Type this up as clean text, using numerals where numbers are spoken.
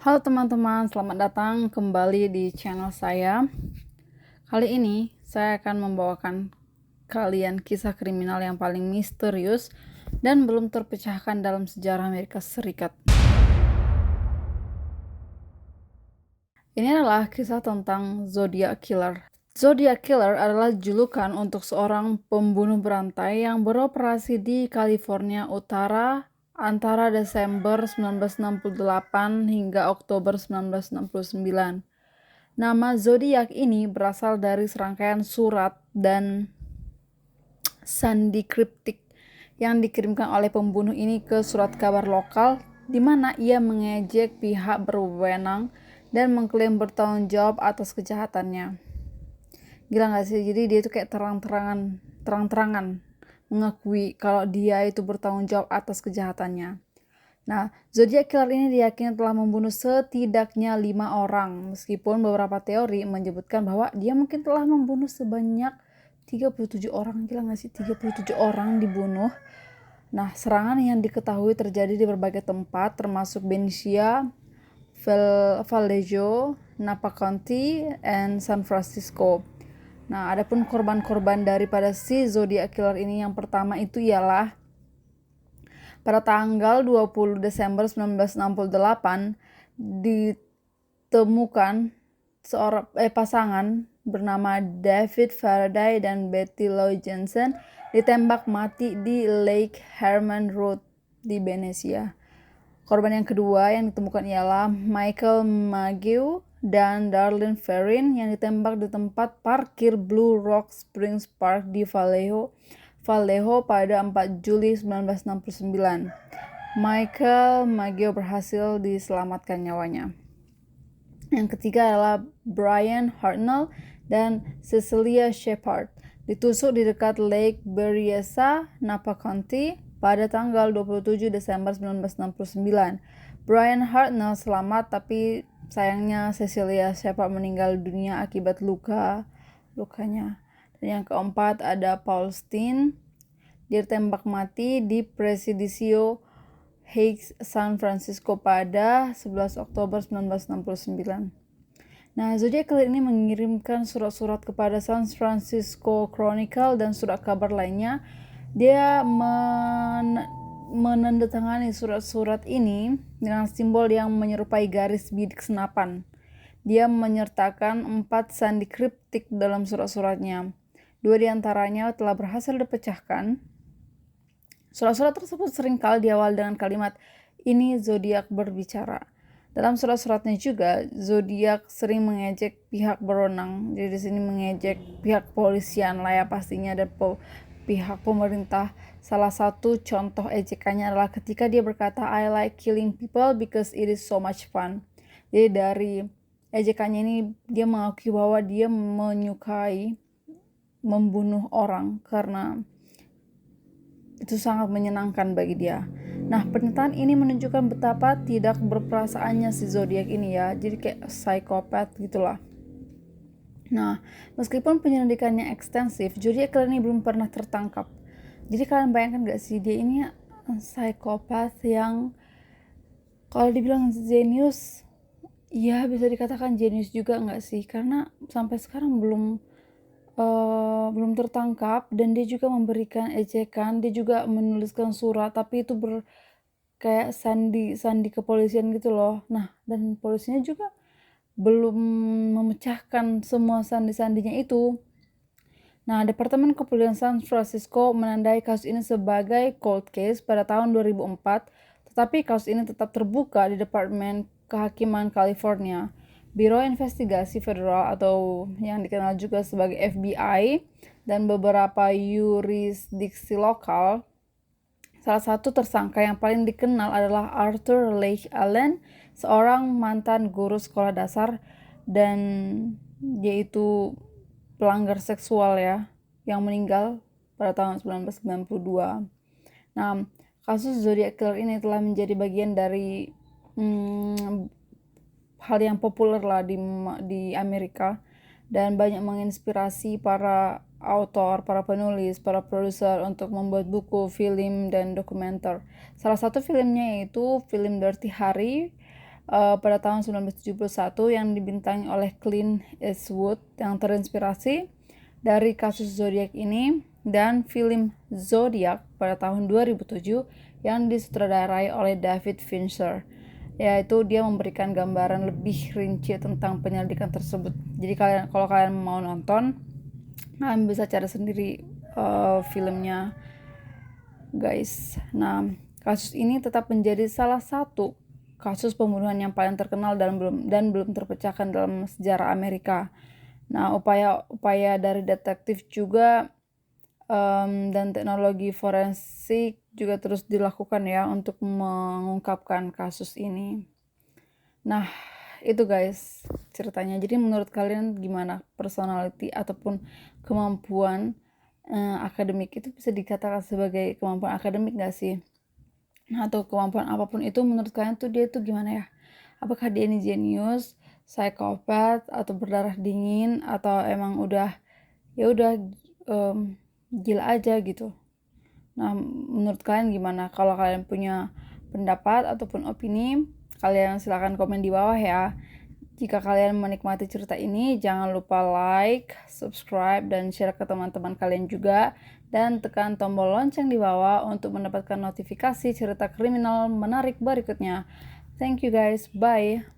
Halo teman-teman, selamat datang kembali di channel saya. Kali ini saya akan membawakan kalian kisah kriminal yang paling misterius dan belum terpecahkan dalam sejarah Amerika Serikat. Ini adalah kisah tentang Zodiac Killer. Zodiac Killer adalah julukan untuk seorang pembunuh berantai yang beroperasi di California Utara antara Desember 1968 hingga Oktober 1969. Nama zodiak ini berasal dari serangkaian surat dan sandi kriptik yang dikirimkan oleh pembunuh ini ke surat kabar lokal, di mana ia mengejek pihak berwenang dan mengklaim bertanggung jawab atas kejahatannya. Gila gak sih? Jadi dia itu kayak terang-terangan mengakui kalau dia itu bertanggung jawab atas kejahatannya. Nah, Zodiac Killer ini diyakini telah membunuh setidaknya 5 orang, meskipun beberapa teori menyebutkan bahwa dia mungkin telah membunuh sebanyak 37 orang. Gila gak sih? 37 orang dibunuh. Nah, serangan yang diketahui terjadi di berbagai tempat, termasuk Benicia, Vallejo, Napa County, and San Francisco. Nah, adapun korban-korban daripada si Zodiac Killer ini, yang pertama itu ialah pada tanggal 20 Desember 1968 ditemukan pasangan bernama David Faraday dan Betty Lloyd Jensen ditembak mati di Lake Herman Road di Benicia. Korban yang kedua yang ditemukan ialah Michael Mageau dan Darlene Ferrin yang ditembak di tempat parkir Blue Rock Springs Park di Vallejo pada 4 Juli 1969. Michael Mageau berhasil diselamatkan nyawanya. Yang ketiga adalah Brian Hartnell dan Cecilia Shepard, ditusuk di dekat Lake Berryessa, Napa County pada tanggal 27 Desember 1969. Brian Hartnell selamat, tapi sayangnya Cecilia Shepard meninggal dunia akibat lukanya. Dan yang keempat ada Paul Steen, dia ditembak mati di Presidio Heights, San Francisco pada 11 Oktober 1969. Nah, Zodiac Killer ini mengirimkan surat-surat kepada San Francisco Chronicle dan surat kabar lainnya. Dia menandatangani surat-surat ini dengan simbol yang menyerupai garis bidik senapan. Dia menyertakan 4 sandi kriptik dalam surat-suratnya. 2 diantaranya telah berhasil dipecahkan. Surat-surat tersebut seringkali diawali dengan kalimat, "Ini Zodiac berbicara." Dalam surat-suratnya juga, Zodiac sering mengejek pihak berwenang. Jadi di sini mengejek pihak polisian lah ya pastinya, dan pihak pemerintah. Salah satu contoh ejekannya adalah ketika dia berkata, "I like killing people because it is so much fun." Jadi dari ejekannya ini dia mengakui bahwa dia menyukai membunuh orang karena itu sangat menyenangkan bagi dia. Nah, pernyataan ini menunjukkan betapa tidak berperasaannya si Zodiac ini ya. Jadi kayak psikopat gitulah. Nah, meskipun penyelidikannya ekstensif, Zodiac Killer ini belum pernah tertangkap. Jadi kalian bayangkan gak sih, dia ini psikopat yang kalau dibilang jenius, ya bisa dikatakan jenius juga gak sih? Karena sampai sekarang belum tertangkap, dan dia juga memberikan ejekan, dia juga menuliskan surat, tapi itu kayak sandi kepolisian gitu loh. Nah, dan polisinya juga belum memecahkan semua sandi-sandinya itu. Nah, Departemen Kepolisian San Francisco menandai kasus ini sebagai cold case pada tahun 2004, tetapi kasus ini tetap terbuka di Departemen Kehakiman California. Biro Investigasi Federal atau yang dikenal juga sebagai FBI dan beberapa yurisdiksi lokal. Salah satu tersangka yang paling dikenal adalah Arthur Leigh Allen, seorang mantan guru sekolah dasar dan yaitu pelanggar seksual ya, yang meninggal pada tahun 1992. Nah, kasus Zodiac Killer ini telah menjadi bagian dari hal yang populer lah di Amerika, dan banyak menginspirasi para autor, para penulis, para produser untuk membuat buku, film, dan dokumenter. Salah satu filmnya yaitu film Dirty Harry pada tahun 1971 yang dibintangi oleh Clint Eastwood yang terinspirasi dari kasus Zodiac ini, dan film Zodiac pada tahun 2007 yang disutradarai oleh David Fincher, yaitu dia memberikan gambaran lebih rinci tentang penyelidikan tersebut. Jadi kalau kalian mau nonton, kalian bisa cari sendiri filmnya, guys. Nah, kasus ini tetap menjadi salah satu kasus pembunuhan yang paling terkenal dan belum terpecahkan dalam sejarah Amerika. Nah, upaya dari detektif juga dan teknologi forensik juga terus dilakukan ya untuk mengungkapkan kasus ini. Nah, itu guys ceritanya. Jadi menurut kalian gimana, personality ataupun kemampuan akademik itu bisa dikatakan sebagai kemampuan akademik gak sih? Nah, atau kemampuan apapun itu menurut kalian tuh dia tuh gimana ya? Apakah dia ini jenius, psikopat, atau berdarah dingin, atau emang udah gila aja gitu. Nah, menurut kalian gimana? Kalau kalian punya pendapat ataupun opini, kalian silahkan komen di bawah ya. Jika kalian menikmati cerita ini, jangan lupa like, subscribe, dan share ke teman-teman kalian juga. Dan tekan tombol lonceng di bawah untuk mendapatkan notifikasi cerita kriminal menarik berikutnya. Thank you guys, bye.